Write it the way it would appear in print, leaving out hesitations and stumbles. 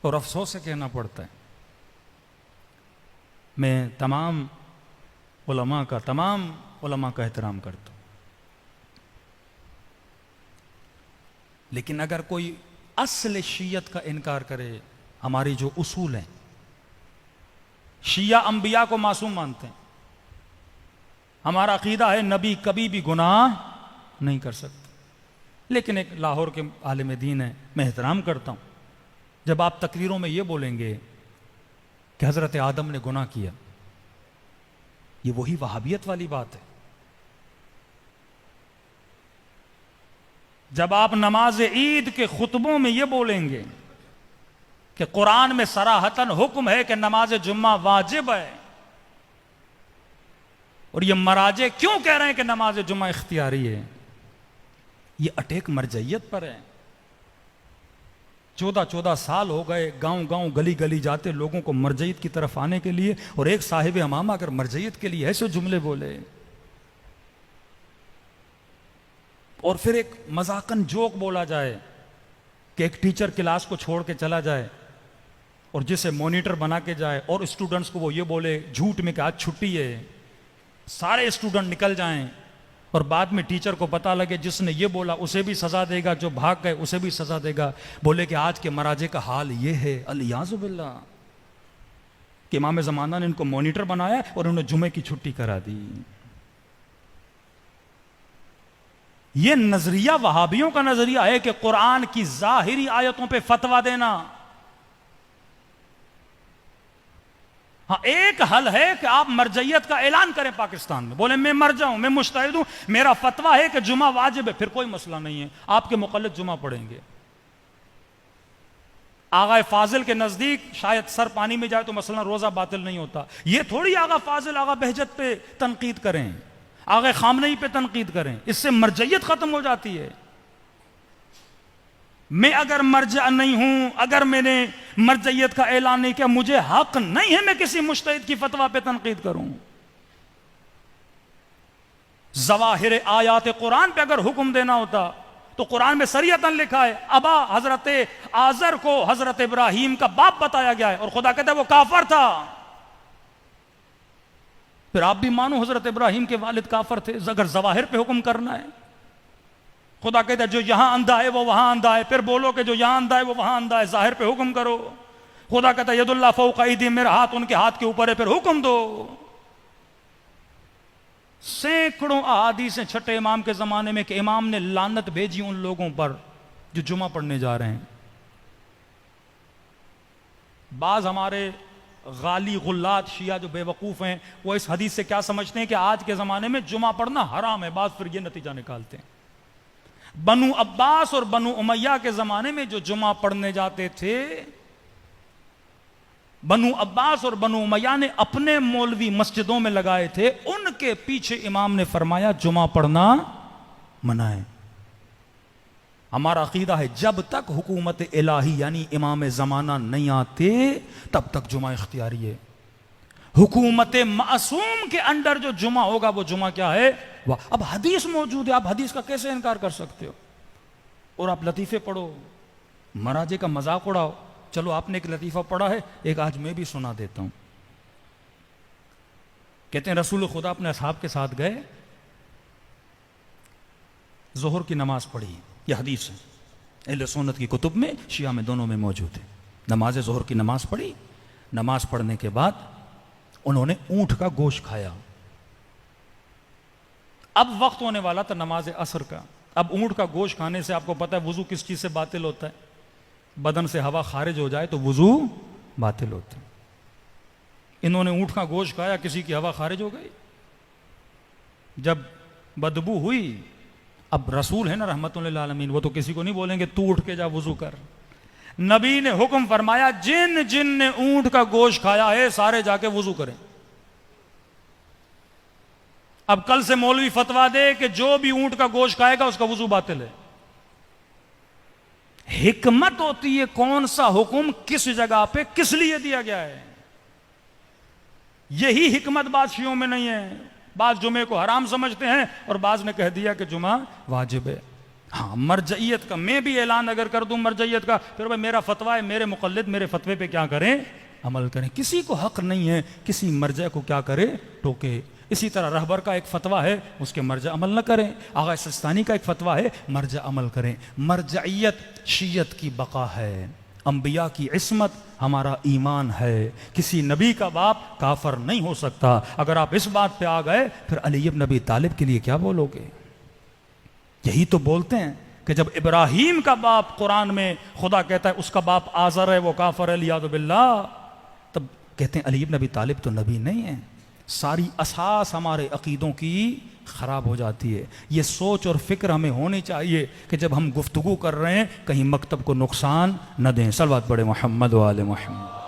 اور افسوس سے کہنا پڑتا ہے، میں تمام علماء کا احترام کرتا ہوں، لیکن اگر کوئی اصل شیعت کا انکار کرے، ہماری جو اصول ہیں، شیعہ انبیاء کو معصوم مانتے ہیں، ہمارا عقیدہ ہے نبی کبھی بھی گناہ نہیں کر سکتے، لیکن ایک لاہور کے عالم دین ہے، میں احترام کرتا ہوں، جب آپ تقریروں میں یہ بولیں گے کہ حضرت آدم نے گناہ کیا، یہ وہی وہابیت والی بات ہے۔ جب آپ نماز عید کے خطبوں میں یہ بولیں گے کہ قرآن میں صراحتاً حکم ہے کہ نماز جمعہ واجب ہے، اور یہ مراجع کیوں کہہ رہے ہیں کہ نماز جمعہ اختیاری ہے، یہ اٹیک مرجعیت پر ہے۔ 14 سال ہو گئے گاؤں گاؤں گلی گلی جاتے لوگوں کو مرجعیت کی طرف آنے کے لیے، اور ایک صاحب امامہ اگر مرجعیت کے لیے ایسے جملے بولے، اور پھر ایک مذاقن جوک بولا جائے کہ ایک ٹیچر کلاس کو چھوڑ کے چلا جائے اور جسے مانیٹر بنا کے جائے، اور اسٹوڈنٹس کو وہ یہ بولے جھوٹ میں کہ آج چھٹی ہے، سارے اسٹوڈنٹ نکل جائیں، اور بعد میں ٹیچر کو پتا لگے جس نے یہ بولا اسے بھی سزا دے گا، جو بھاگ گئے اسے بھی سزا دے گا، بولے کہ آج کے مراجع کا حال یہ ہے، الیاذ باللہ، کہ امام زمانہ نے ان کو مانیٹر بنایا اور انہوں نے جمعے کی چھٹی کرا دی۔ یہ نظریہ وہابیوں کا نظریہ ہے کہ قرآن کی ظاہری آیتوں پہ فتویٰ دینا۔ ہاں، ایک حل ہے کہ آپ مرجعیت کا اعلان کریں پاکستان میں، بولیں میں مرجع ہوں، میں مجتہد ہوں، میرا فتویٰ ہے کہ جمعہ واجب ہے، پھر کوئی مسئلہ نہیں ہے، آپ کے مقلد جمعہ پڑھیں گے۔ آغا فاضل کے نزدیک شاید سر پانی میں جائے تو مثلا روزہ باطل نہیں ہوتا، یہ تھوڑی آغا فاضل آغا بہجت پہ تنقید کریں، آغا خامنئی پہ تنقید کریں، اس سے مرجعیت ختم ہو جاتی ہے۔ میں اگر مرجع نہیں ہوں، اگر میں نے مرجعیت کا اعلان نہیں کیا، مجھے حق نہیں ہے میں کسی مجتہد کی فتویٰ پہ تنقید کروں۔ ظواہر آیات قرآن پہ اگر حکم دینا ہوتا تو قرآن میں صریحتاً لکھا ہے، ابا حضرت آزر کو حضرت ابراہیم کا باپ بتایا گیا ہے، اور خدا کہتا ہے وہ کافر تھا، پھر آپ بھی مانو حضرت ابراہیم کے والد کافر تھے اگر ظواہر پہ حکم کرنا ہے۔ خدا کہتا ہے جو یہاں اندھا ہے وہ وہاں اندھا ہے، پھر بولو کہ جو یہاں اندھا ہے وہ وہاں اندھا ہے، ظاہر پہ حکم کرو۔ خدا کہتا ہے ید اللہ فوق ایدیہم، میرا ہاتھ ان کے ہاتھ کے اوپر ہے، پھر حکم دو۔ سینکڑوں احادیث چھٹے امام کے زمانے میں کہ امام نے لعنت بھیجی ان لوگوں پر جو جمعہ پڑھنے جا رہے ہیں۔ بعض ہمارے غالی غلات شیعہ جو بے وقوف ہیں، وہ اس حدیث سے کیا سمجھتے ہیں کہ آج کے زمانے میں جمعہ پڑھنا حرام ہے، بعض پھر یہ نتیجہ نکالتے ہیں۔ بنو عباس اور بنو امیہ کے زمانے میں جو جمعہ پڑھنے جاتے تھے، بنو عباس اور بنو امیہ نے اپنے مولوی مسجدوں میں لگائے تھے، ان کے پیچھے امام نے فرمایا جمعہ پڑھنا منع ہے۔ ہمارا عقیدہ ہے جب تک حکومت الہی یعنی امام زمانہ نہیں آتے تب تک جمعہ اختیاری ہے۔ حکومت معصوم کے انڈر جو جمعہ ہوگا وہ جمعہ کیا ہے؟ اب حدیث موجود ہے، آپ حدیث کا کیسے انکار کر سکتے ہو؟ اور آپ لطیفے پڑھو، مراجع کا مذاق اڑاؤ۔ چلو آپ نے ایک لطیفہ پڑھا ہے، ایک آج میں بھی سنا دیتا ہوں۔ کہتے ہیں رسول خدا اپنے اصحاب کے ساتھ گئے، ظہر کی نماز پڑھی، یہ حدیث ہے اہل سنت کی کتب میں، شیعہ میں، دونوں میں موجود ہے۔ نماز ظہر کی نماز پڑھی، نماز پڑھنے کے بعد انہوں نے اونٹ کا گوشت کھایا۔ اب وقت ہونے والا تھا نماز عصر کا۔ اب اونٹ کا گوشت کھانے سے آپ کو پتہ ہے وضو کس چیز سے باطل ہوتا ہے؟ بدن سے ہوا خارج ہو جائے تو وضو باطل ہوتا ہے۔ انہوں نے اونٹ کا گوشت کھایا، کسی کی ہوا خارج ہو گئی، جب بدبو ہوئی، اب رسول ہے نا رحمت للعالمین، وہ تو کسی کو نہیں بولیں گے تو اٹھ کے جا وضو کر۔ نبی نے حکم فرمایا جن جن نے اونٹ کا گوشت کھایا ہے سارے جا کے وضو کریں۔ اب کل سے مولوی فتویٰ دے کہ جو بھی اونٹ کا گوشت کھائے گا اس کا وضو باطل ہے۔ حکمت ہوتی ہے کون سا حکم کس جگہ پہ کس لیے دیا گیا ہے، یہی حکمت بعض شیعوں میں نہیں ہے۔ بعض جمعے کو حرام سمجھتے ہیں اور بعض نے کہہ دیا کہ جمعہ واجب ہے۔ ہاں مرجعیت کا میں بھی اعلان اگر کر دوں مرجعیت کا، پھر بھائی میرا فتویٰ ہے، میرے مقلد میرے فتوے پہ کیا کریں؟ عمل کریں. کسی کو حق نہیں ہے کسی مرجع کو کیا کرے؟ ٹوکے. اسی طرح رہبر کا ایک فتویٰ ہے، اس کے مرجع عمل نہ کریں. آغا سستانی کا ایک فتویٰ ہے، مرجع عمل کریں. مرجعیت شیعت کی بقا ہے، انبیاء کی عصمت ہمارا ایمان ہے. کسی نبی کا باپ کافر نہیں ہو سکتا. اگر آپ اس بات پہ آ گئے پھر علی بن ابی طالب کے لیے کیا بولو گے؟ یہی تو بولتے ہیں کہ جب ابراہیم کا باپ قرآن میں خدا کہتا ہے اس کا باپ آزر ہے وہ کافر ہے لیاذ باللہ، تب کہتے ہیں علی بن ابی طالب تو نبی نہیں ہے. ساری اساس ہمارے عقیدوں کی خراب ہو جاتی ہے. یہ سوچ اور فکر ہمیں ہونی چاہیے کہ جب ہم گفتگو کر رہے ہیں کہیں مکتب کو نقصان نہ دیں. صلوات پڑھیں محمد و آل محمد.